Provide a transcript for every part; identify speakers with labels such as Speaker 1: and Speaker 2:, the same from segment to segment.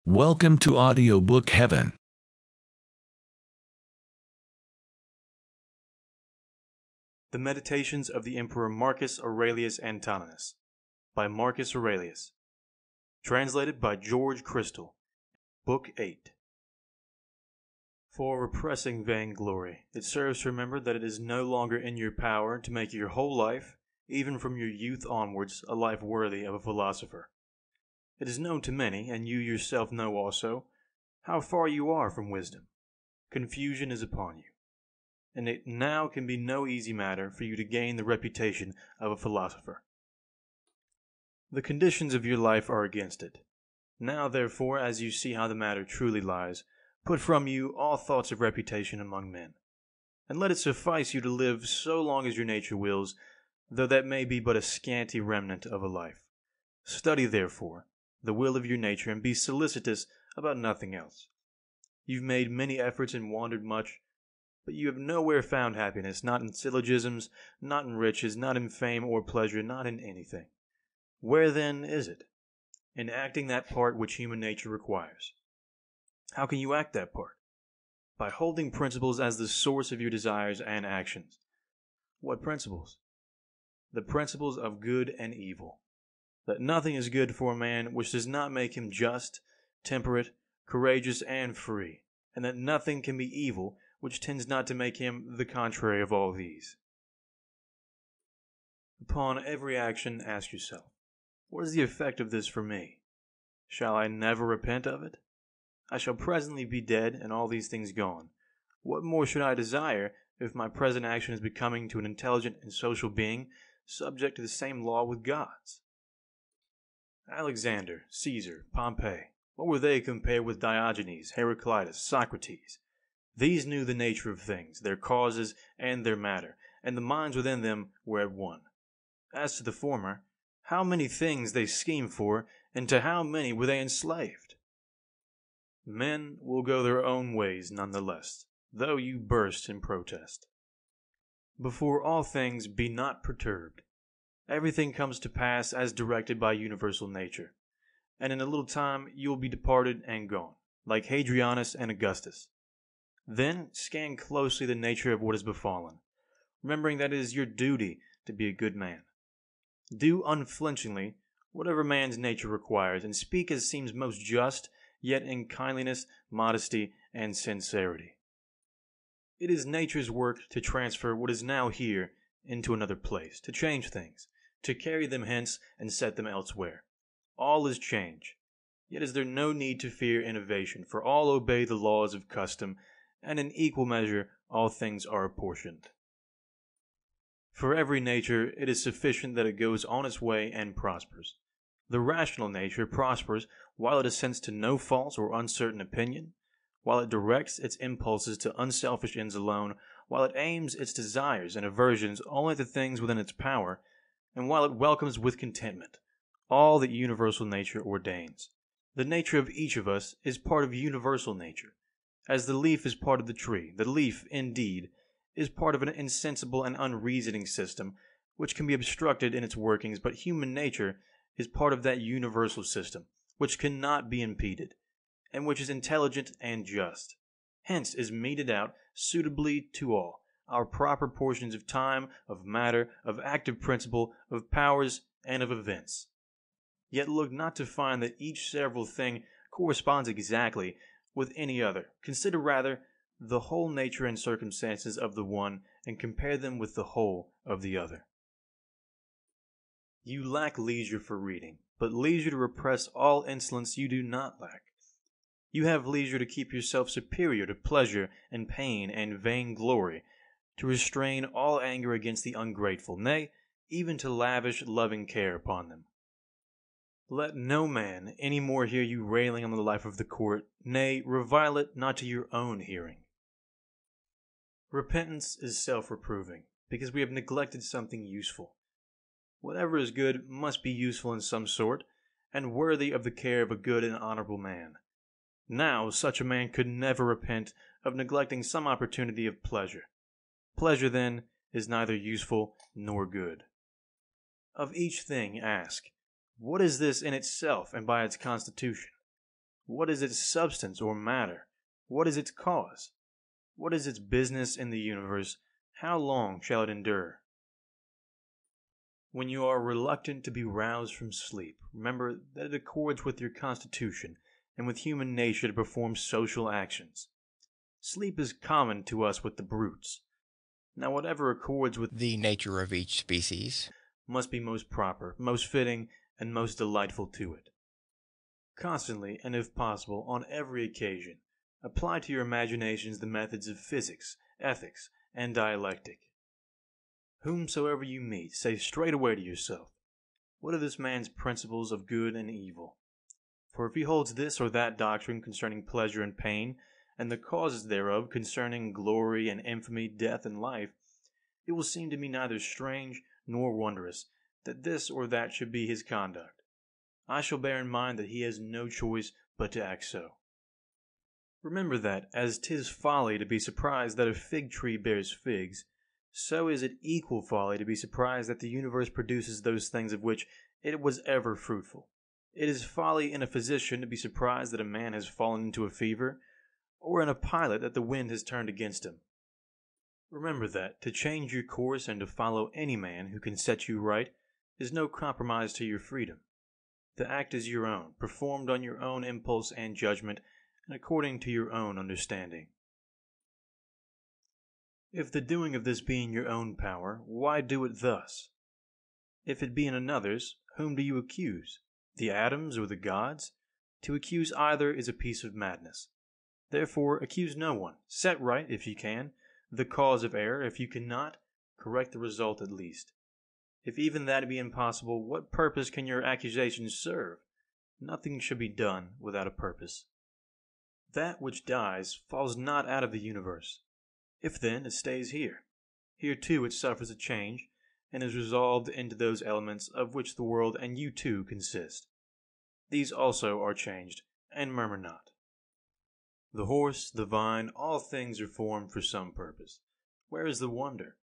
Speaker 1: Welcome to Audiobook Heaven.
Speaker 2: The Meditations of the Emperor Marcus Aurelius Antoninus by Marcus Aurelius. Translated by George Crystal. Book 8. For repressing vainglory, it serves to remember that it is no longer in your power to make your whole life, even from your youth onwards, a life worthy of a philosopher. It is known to many, and you yourself know also, how far you are from wisdom. Confusion is upon you, and it now can be no easy matter for you to gain the reputation of a philosopher. The conditions of your life are against it. Now, therefore, as you see how the matter truly lies, put from you all thoughts of reputation among men, and let it suffice you to live so long as your nature wills, though that may be but a scanty remnant of a life. Study, therefore, the will of your nature, and be solicitous about nothing else. You've made many efforts and wandered much, but you have nowhere found happiness, not in syllogisms, not in riches, not in fame or pleasure, not in anything. Where then is it? In acting that part which human nature requires. How can you act that part? By holding principles as the source of your desires and actions. What principles? The principles of good and evil. That nothing is good for a man which does not make him just, temperate, courageous, and free, and that nothing can be evil which tends not to make him the contrary of all these. Upon every action ask yourself, what is the effect of this for me? Shall I never repent of it? I shall presently be dead, and all these things gone. What more should I desire if my present action is becoming to an intelligent and social being, subject to the same law with God's? Alexander, Caesar, Pompey, what were they compared with Diogenes, Heraclitus, Socrates? These knew the nature of things, their causes, and their matter, and the minds within them were at one. As to the former, how many things they schemed for, and to how many were they enslaved? Men will go their own ways none the less, though you burst in protest. Before all things be not perturbed. Everything comes to pass as directed by universal nature, and in a little time you will be departed and gone, like Hadrianus and Augustus. Then scan closely the nature of what has befallen, remembering that it is your duty to be a good man. Do unflinchingly whatever man's nature requires, and speak as seems most just, yet in kindliness, modesty, and sincerity. It is nature's work to transfer what is now here into another place, to change things, to carry them hence and set them elsewhere. All is change. Yet is there no need to fear innovation, for all obey the laws of custom, and in equal measure all things are apportioned. For every nature it is sufficient that it goes on its way and prospers. The rational nature prospers while it assents to no false or uncertain opinion, while it directs its impulses to unselfish ends alone, while it aims its desires and aversions only at the things within its power, and while it welcomes with contentment all that universal nature ordains. The nature of each of us is part of universal nature. As the leaf is part of the tree, the leaf, indeed, is part of an insensible and unreasoning system which can be obstructed in its workings, but human nature is part of that universal system which cannot be impeded, and which is intelligent and just. Hence is meted out suitably to all our proper portions of time, of matter, of active principle, of powers, and of events. Yet look not to find that each several thing corresponds exactly with any other. Consider rather the whole nature and circumstances of the one, and compare them with the whole of the other. You lack leisure for reading, but leisure to repress all insolence you do not lack. You have leisure to keep yourself superior to pleasure and pain and vainglory, to restrain all anger against the ungrateful, nay, even to lavish loving care upon them. Let no man any more hear you railing on the life of the court, nay, revile it not to your own hearing. Repentance is self-reproving, because we have neglected something useful. Whatever is good must be useful in some sort, and worthy of the care of a good and honorable man. Now, such a man could never repent of neglecting some opportunity of pleasure. Pleasure, then, is neither useful nor good. Of each thing ask, what is this in itself and by its constitution? What is its substance or matter? What is its cause? What is its business in the universe? How long shall it endure? When you are reluctant to be roused from sleep, remember that it accords with your constitution and with human nature to perform social actions. Sleep is common to us with the brutes. Now whatever accords with
Speaker 3: the nature of each species
Speaker 2: must be most proper, most fitting, and most delightful to it. Constantly, and if possible, on every occasion, apply to your imaginations the methods of physics, ethics, and dialectic. Whomsoever you meet, say straightway to yourself, what are this man's principles of good and evil? For if he holds this or that doctrine concerning pleasure and pain, and the causes thereof concerning glory and infamy, death and life, it will seem to me neither strange nor wondrous that this or that should be his conduct. I shall bear in mind that he has no choice but to act so. Remember that, as 'tis folly to be surprised that a fig tree bears figs, so is it equal folly to be surprised that the universe produces those things of which it was ever fruitful. It is folly in a physician to be surprised that a man has fallen into a fever, or in a pilot that the wind has turned against him. Remember that to change your course and to follow any man who can set you right is no compromise to your freedom. The act is your own, performed on your own impulse and judgment, and according to your own understanding. If the doing of this be in your own power, why do it thus? If it be in another's, whom do you accuse? The atoms or the gods? To accuse either is a piece of madness. Therefore accuse no one. Set right, if you can, the cause of error. If you cannot, correct the result at least. If even that be impossible, what purpose can your accusations serve? Nothing should be done without a purpose. That which dies falls not out of the universe. If then it stays here, here too it suffers a change, and is resolved into those elements of which the world and you too consist. These also are changed, and murmur not. The horse, the vine, all things are formed for some purpose. Where is the wonder?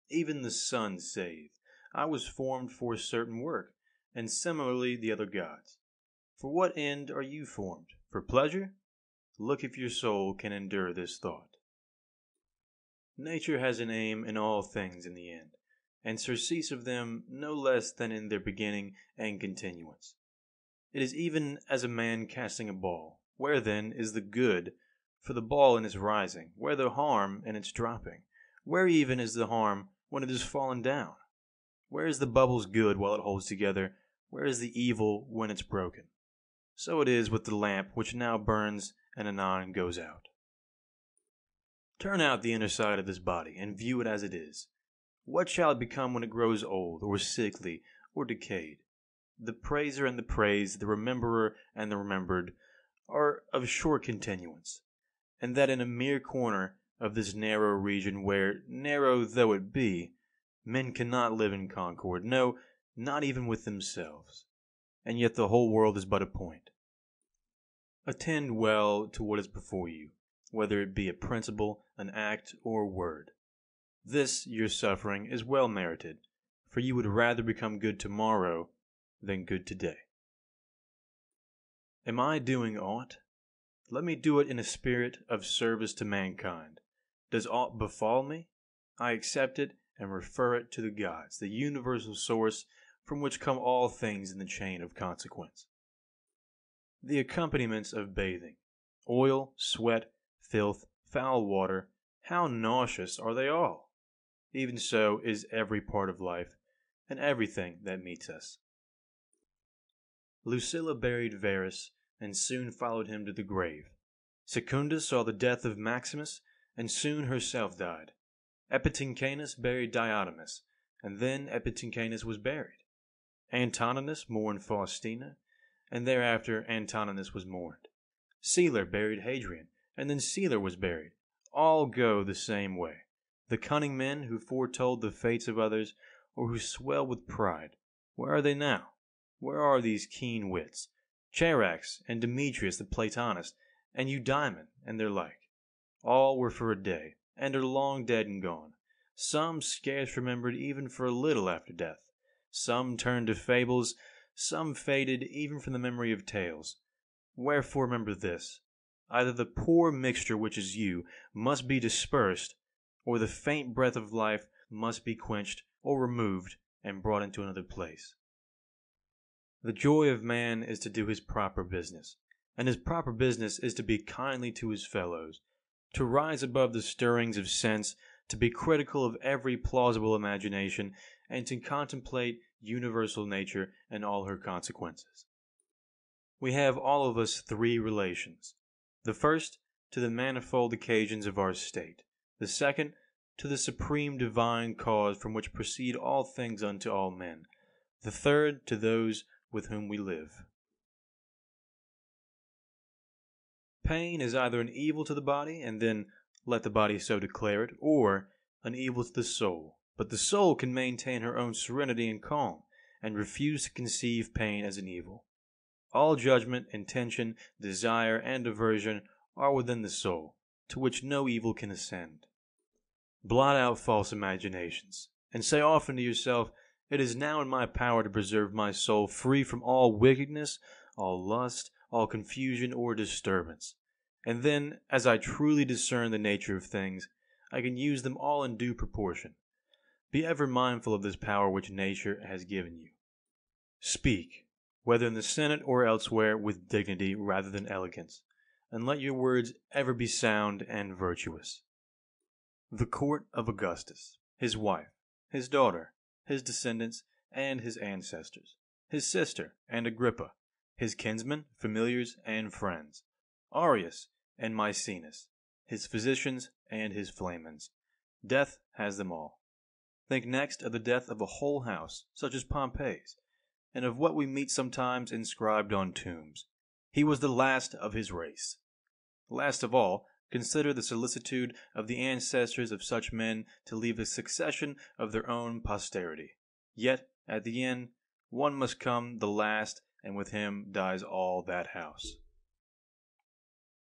Speaker 2: Even the sun saith, I was formed for a certain work, and similarly the other gods. For what end are you formed? For pleasure? Look if your soul can endure this thought. Nature has an aim in all things in the end, and surcease of them no less than in their beginning and continuance. It is even as a man casting a ball. Where then is the good for the ball in its rising? Where the harm in its dropping? Where even is the harm when it is fallen down? Where is the bubble's good while it holds together? Where is the evil when it's broken? So it is with the lamp which now burns and anon goes out. Turn out the inner side of this body, and view it as it is. What shall it become when it grows old, or sickly, or decayed? The praiser and the praised, the rememberer and the remembered, are of short continuance, and that in a mere corner of this narrow region where, narrow though it be, men cannot live in concord, no, not even with themselves, and yet the whole world is but a point. Attend well to what is before you, whether it be a principle, an act, or a word. This, your suffering, is well merited, for you would rather become good tomorrow than good today. Am I doing aught? Let me do it in a spirit of service to mankind. Does aught befall me? I accept it and refer it to the gods, the universal source from which come all things in the chain of consequence. The accompaniments of bathing, oil, sweat, filth, foul water, how nauseous are they all! Even so is every part of life, and everything that meets us. Lucilla buried Verus, and soon followed him to the grave. Secunda saw the death of Maximus, and soon herself died. Epitynchanus buried Diotimus, and then Epitynchanus was buried. Antoninus mourned Faustina, and thereafter Antoninus was mourned. Celer buried Hadrian, and then Celer was buried. All go the same way. The cunning men who foretold the fates of others, or who swell with pride, where are they now? Where are these keen wits? Charax and Demetrius the Platonist, and Eudaimon, and their like. All were for a day, and are long dead and gone. Some scarce remembered even for a little after death. Some turned to fables, some faded even from the memory of tales. Wherefore remember this: either the poor mixture which is you must be dispersed, or the faint breath of life must be quenched or removed and brought into another place. The joy of man is to do his proper business, and his proper business is to be kindly to his fellows, to rise above the stirrings of sense, to be critical of every plausible imagination, and to contemplate universal nature and all her consequences. We have all of us three relations: the first to the manifold occasions of our state, the second to the supreme divine cause from which proceed all things unto all men, the third to those with whom we live. Pain is either an evil to the body, and then let the body so declare it, or an evil to the soul. But the soul can maintain her own serenity and calm, and refuse to conceive pain as an evil. All judgment, intention, desire, and aversion are within the soul, to which no evil can ascend. Blot out false imaginations, and say often to yourself, "It is now in my power to preserve my soul free from all wickedness, all lust, all confusion or disturbance. And then, as I truly discern the nature of things, I can use them all in due proportion." Be ever mindful of this power which nature has given you. Speak, whether in the Senate or elsewhere, with dignity rather than elegance, and let your words ever be sound and virtuous. The court of Augustus, his wife, his daughter, his descendants, and his ancestors, his sister and Agrippa, his kinsmen, familiars, and friends, Arius and Maecenas, his physicians and his flamens. Death has them all. Think next of the death of a whole house, such as Pompey's, and of what we meet sometimes inscribed on tombs: "He was the last of his race." Last of all, consider the solicitude of the ancestors of such men to leave a succession of their own posterity. Yet, at the end, one must come the last, and with him dies all that house.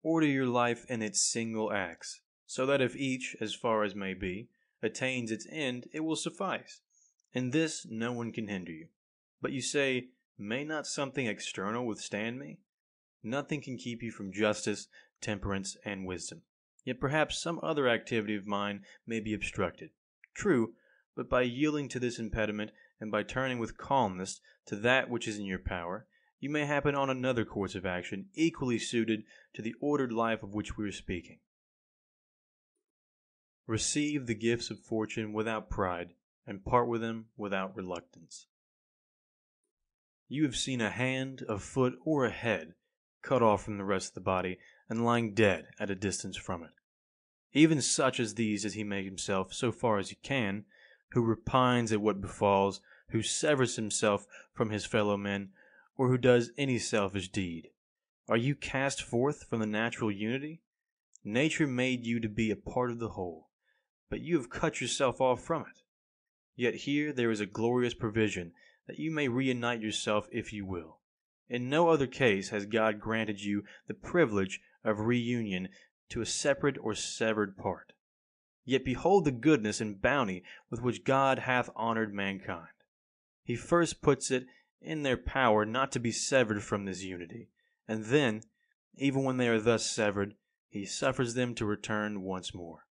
Speaker 2: Order your life in its single acts, so that if each, as far as may be, attains its end, it will suffice. In this no one can hinder you. But you say, "May not something external withstand me?" Nothing can keep you from justice, temperance, and wisdom. Yet perhaps some other activity of mine may be obstructed. True, but by yielding to this impediment, and by turning with calmness to that which is in your power, you may happen on another course of action equally suited to the ordered life of which we are speaking. Receive the gifts of fortune without pride, and part with them without reluctance. You have seen a hand, a foot, or a head cut off from the rest of the body, and lying dead at a distance from it. Even such as these as he may himself, so far as he can, who repines at what befalls, who severs himself from his fellow men, or who does any selfish deed. Are you cast forth from the natural unity? Nature made you to be a part of the whole, but you have cut yourself off from it. Yet here there is a glorious provision that you may reunite yourself if you will. In no other case has God granted you the privilege of reunion to a separate or severed part. Yet behold the goodness and bounty with which God hath honored mankind. He first puts it in their power not to be severed from this unity, and then, even when they are thus severed, he suffers them to return once more,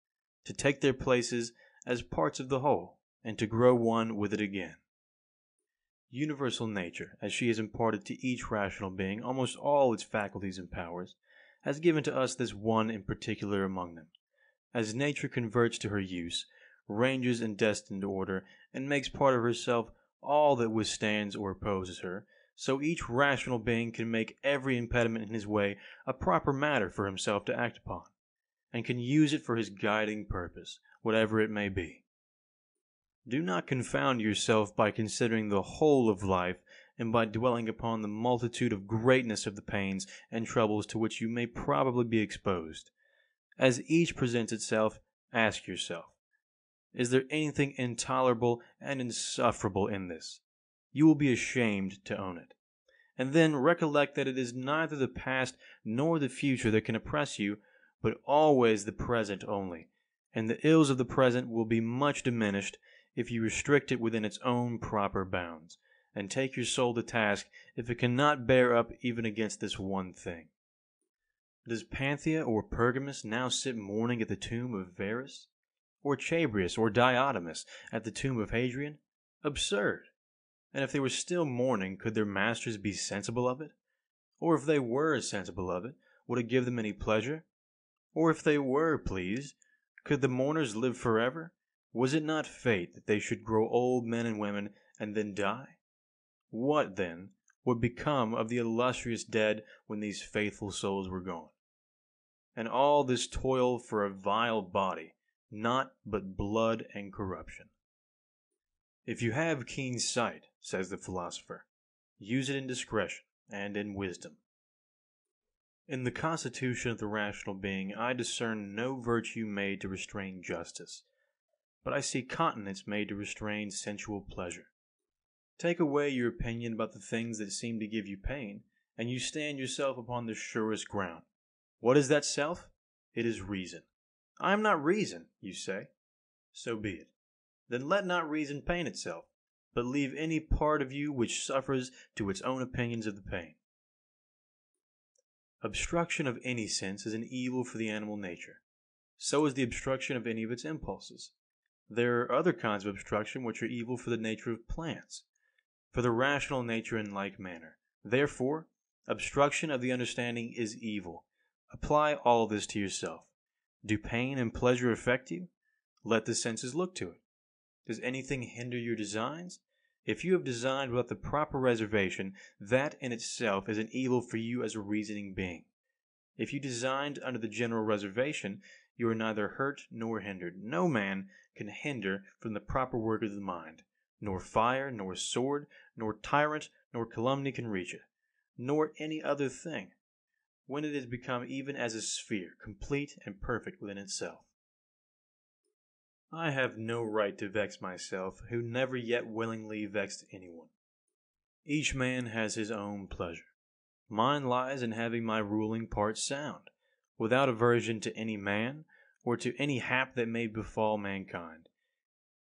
Speaker 2: to take their places as parts of the whole, and to grow one with it again. Universal nature, as she has imparted to each rational being almost all its faculties and powers, has given to us this one in particular among them. As nature converts to her use, ranges in destined order, and makes part of herself all that withstands or opposes her, so each rational being can make every impediment in his way a proper matter for himself to act upon, and can use it for his guiding purpose, whatever it may be. Do not confound yourself by considering the whole of life, and by dwelling upon the multitude of greatness of the pains and troubles to which you may probably be exposed. As each presents itself, ask yourself, is there anything intolerable and insufferable in this? You will be ashamed to own it. And then recollect that it is neither the past nor the future that can oppress you, but always the present only, and the ills of the present will be much diminished if you restrict it within its own proper bounds, and take your soul to task if it cannot bear up even against this one thing. Does Panthea or Pergamus now sit mourning at the tomb of Verus? Or Chabrias or Diotimus at the tomb of Hadrian? Absurd! And if they were still mourning, could their masters be sensible of it? Or if they were sensible of it, would it give them any pleasure? Or if they were pleased, could the mourners live forever? Was it not fate that they should grow old men and women and then die? What, then, would become of the illustrious dead when these faithful souls were gone? And all this toil for a vile body, naught but blood and corruption. If you have keen sight, says the philosopher, use it in discretion and in wisdom. In the constitution of the rational being I discern no virtue made to restrain justice, but I see continence made to restrain sensual pleasure. Take away your opinion about the things that seem to give you pain, and you stand yourself upon the surest ground. What is that self? It is reason. I am not reason, you say. So be it. Then let not reason pain itself, but leave any part of you which suffers to its own opinions of the pain. Obstruction of any sense is an evil for the animal nature. So is the obstruction of any of its impulses. There are other kinds of obstruction which are evil for the nature of plants, for the rational nature in like manner. Therefore, obstruction of the understanding is evil. Apply all this to yourself. Do pain and pleasure affect you? Let the senses look to it. Does anything hinder your designs? If you have designed without the proper reservation, that in itself is an evil for you as a reasoning being. If you designed under the general reservation, you are neither hurt nor hindered. No man can hinder from the proper work of the mind. Nor fire, nor sword, nor tyrant, nor calumny can reach it, nor any other thing, when it has become even as a sphere, complete and perfect within itself. I have no right to vex myself, who never yet willingly vexed anyone. Each man has his own pleasure. Mine lies in having my ruling part sound, without aversion to any man, or to any hap that may befall mankind.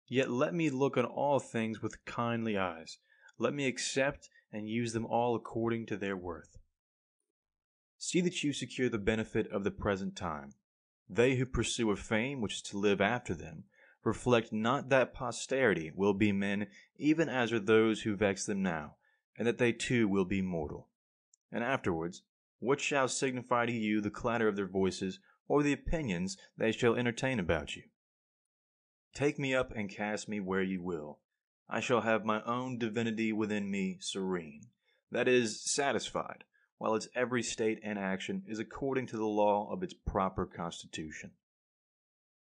Speaker 2: Yet let me look on all things with kindly eyes. Let me accept and use them all according to their worth. See that you secure the benefit of the present time. They who pursue a fame which is to live after them, reflect not that posterity will be men even as are those who vex them now, and that they too will be mortal. And afterwards, what shall signify to you the clatter of their voices, or the opinions they shall entertain about you? Take me up and cast me where you will. I shall have my own divinity within me serene, that is, satisfied, while its every state and action is according to the law of its proper constitution.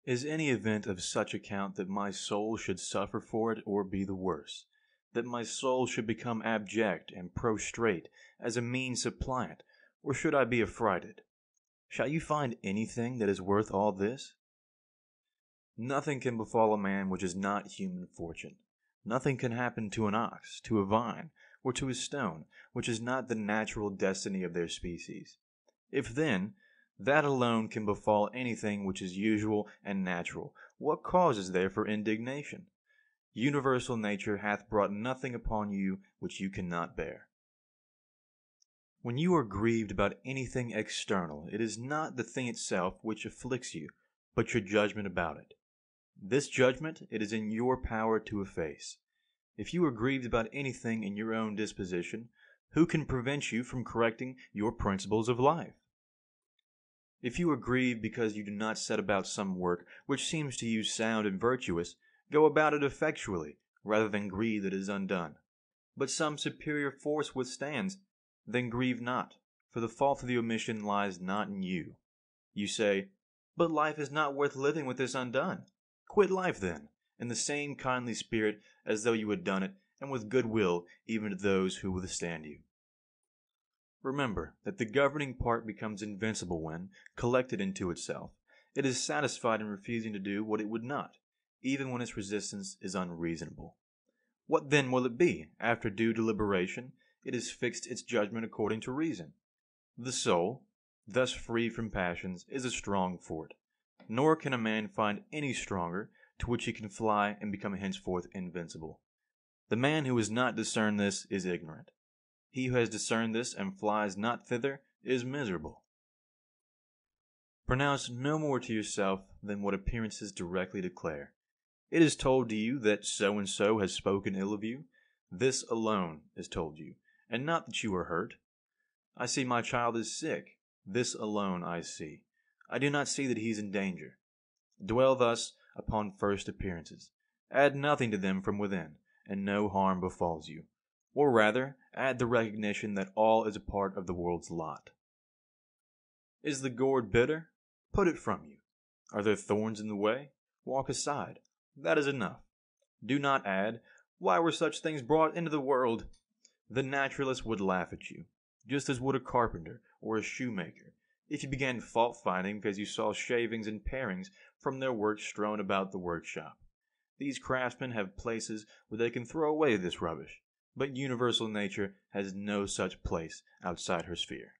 Speaker 2: Is any event of such account that my soul should suffer for it or be the worse, that my soul should become abject and prostrate as a mean suppliant, or should I be affrighted? Shall you find anything that is worth all this? Nothing can befall a man which is not human fortune. Nothing can happen to an ox, to a vine, or to a stone, which is not the natural destiny of their species. If then, that alone can befall anything which is usual and natural, what cause is there for indignation? Universal nature hath brought nothing upon you which you cannot bear. When you are grieved about anything external, it is not the thing itself which afflicts you, but your judgment about it. This judgment it is in your power to efface. If you are grieved about anything in your own disposition, who can prevent you from correcting your principles of life? If you are grieved because you do not set about some work which seems to you sound and virtuous, go about it effectually, rather than grieve that it is undone. But some superior force withstands, then grieve not, for the fault of the omission lies not in you. You say, but life is not worth living with this undone. Quit life then, in the same kindly spirit as though you had done it, and with good will even to those who withstand you. Remember that the governing part becomes invincible when, collected into itself, it is satisfied in refusing to do what it would not, even when its resistance is unreasonable. What then will it be, after due deliberation, it has fixed its judgment according to reason? The soul, thus free from passions, is a strong fort, nor can a man find any stronger to which he can fly and become henceforth invincible. The man who has not discerned this is ignorant. He who has discerned this and flies not thither is miserable. Pronounce no more to yourself than what appearances directly declare. It is told to you that so-and-so has spoken ill of you. This alone is told you, and not that you are hurt. I see my child is sick. This alone I see. I do not see that he is in danger. Dwell thus upon first appearances. Add nothing to them from within, and no harm befalls you. Or rather, add the recognition that all is a part of the world's lot. Is the gourd bitter? Put it from you. Are there thorns in the way? Walk aside. That is enough. Do not add, why were such things brought into the world? The naturalist would laugh at you, just as would a carpenter or a shoemaker, if you began fault-finding because you saw shavings and parings from their work strewn about the workshop. These craftsmen have places where they can throw away this rubbish, but universal nature has no such place outside her sphere.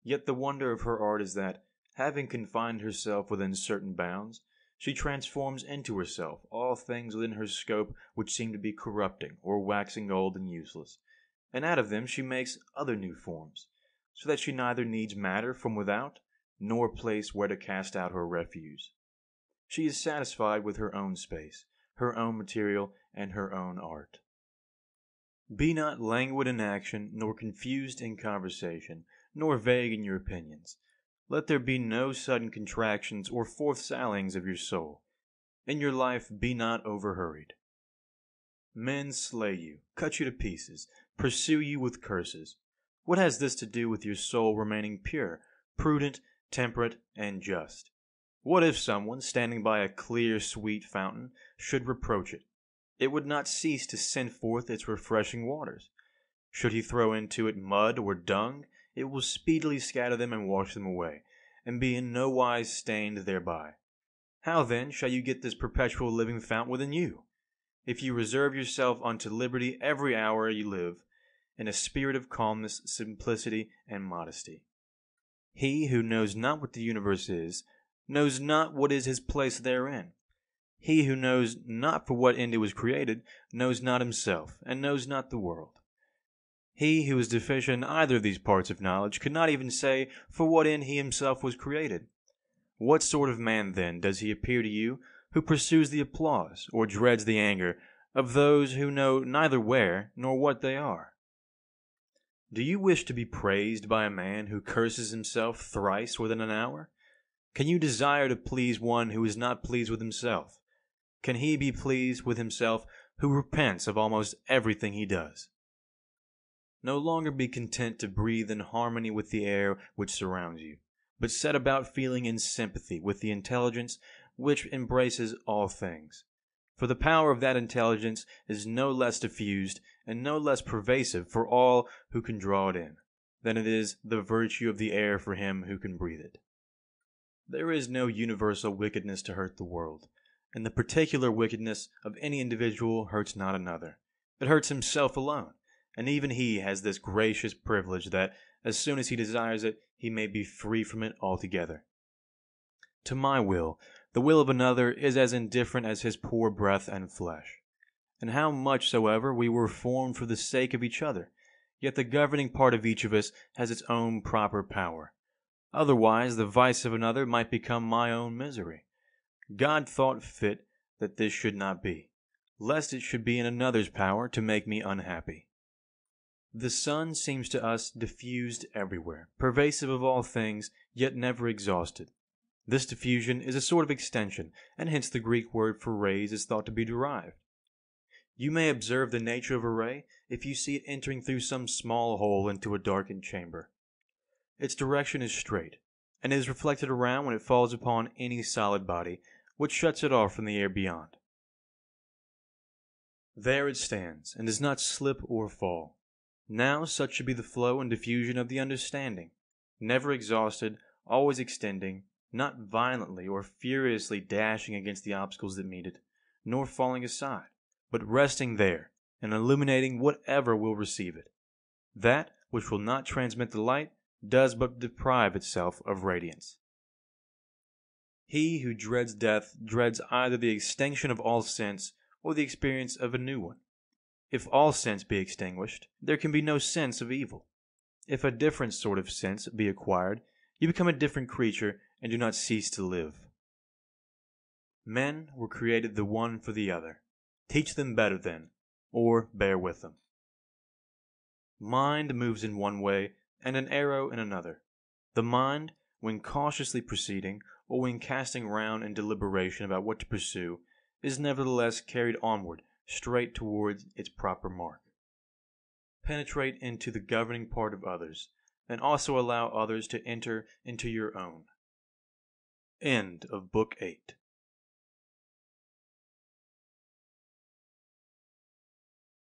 Speaker 2: Yet the wonder of her art is that, having confined herself within certain bounds, she transforms into herself all things within her scope which seem to be corrupting or waxing old and useless, and out of them she makes other new forms, so that she neither needs matter from without, nor place where to cast out her refuse. She is satisfied with her own space, her own material, and her own art. Be not languid in action, nor confused in conversation, nor vague in your opinions. Let there be no sudden contractions or forth-sallyings of your soul. In your life be not overhurried. Men slay you, cut you to pieces, pursue you with curses. What has this to do with your soul remaining pure, prudent, temperate, and just? What if someone, standing by a clear, sweet fountain, should reproach it? It would not cease to send forth its refreshing waters. Should he throw into it mud or dung, it will speedily scatter them and wash them away, and be in no wise stained thereby. How then shall you get this perpetual living fountain within you? If you reserve yourself unto liberty every hour you live, in a spirit of calmness, simplicity, and modesty. He who knows not what the universe is, knows not what is his place therein. He who knows not for what end it was created, knows not himself, and knows not the world. He who is deficient in either of these parts of knowledge could not even say for what end he himself was created. What sort of man, then, does he appear to you who pursues the applause, or dreads the anger, of those who know neither where nor what they are? Do you wish to be praised by a man who curses himself thrice within an hour? Can you desire to please one who is not pleased with himself? Can he be pleased with himself who repents of almost everything he does? No longer be content to breathe in harmony with the air which surrounds you, but set about feeling in sympathy with the intelligence which embraces all things. For the power of that intelligence is no less diffused and no less pervasive for all who can draw it in, than it is the virtue of the air for him who can breathe it. There is no universal wickedness to hurt the world, and the particular wickedness of any individual hurts not another. It hurts himself alone. And even he has this gracious privilege that, as soon as he desires it, he may be free from it altogether. To my will, the will of another is as indifferent as his poor breath and flesh. And how much soever we were formed for the sake of each other, yet the governing part of each of us has its own proper power. Otherwise the vice of another might become my own misery. God thought fit that this should not be, lest it should be in another's power to make me unhappy. The sun seems to us diffused everywhere, pervasive of all things, yet never exhausted. This diffusion is a sort of extension, and hence the Greek word for rays is thought to be derived. You may observe the nature of a ray if you see it entering through some small hole into a darkened chamber. Its direction is straight, and it is reflected around when it falls upon any solid body, which shuts it off from the air beyond. There it stands, and does not slip or fall. Now such should be the flow and diffusion of the understanding, never exhausted, always extending, not violently or furiously dashing against the obstacles that meet it, nor falling aside, but resting there, and illuminating whatever will receive it. That which will not transmit the light does but deprive itself of radiance. He who dreads death dreads either the extinction of all sense or the experience of a new one. If all sense be extinguished, there can be no sense of evil. If a different sort of sense be acquired, you become a different creature and do not cease to live. Men were created the one for the other. Teach them better then, or bear with them. Mind moves in one way, and an arrow in another. The mind, when cautiously proceeding, or when casting round in deliberation about what to pursue, is nevertheless carried onward, straight towards its proper mark. Penetrate into the governing part of others, and also allow others to enter into your own. End of Book 8.